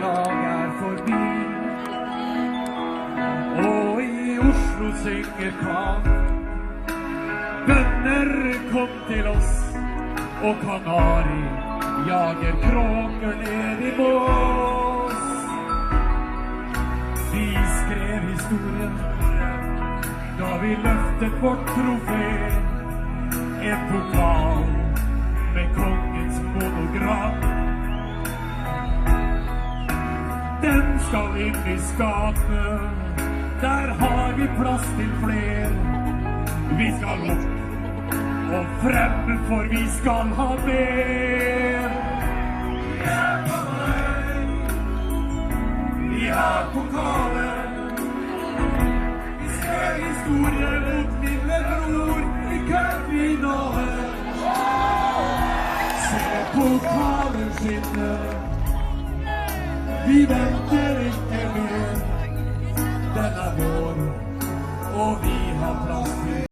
lag forbi. Og i Oslo synger kamp. Bønner kom til oss, og kanari jager kråker ned i bås. Vi skrev historien da vi løftet vårt trofé, en pokal med kongens monogram. Den skal inn i skapet, der har vi plass til fler. Vi skal opp og frem, for vi skal ha mer. Vi på vei, vi har pokalen. Vi skrev historie mot lillebror i cupfinalen. Se pokalen skinne, vi venter ikke mer. Den vår, og vi har plass til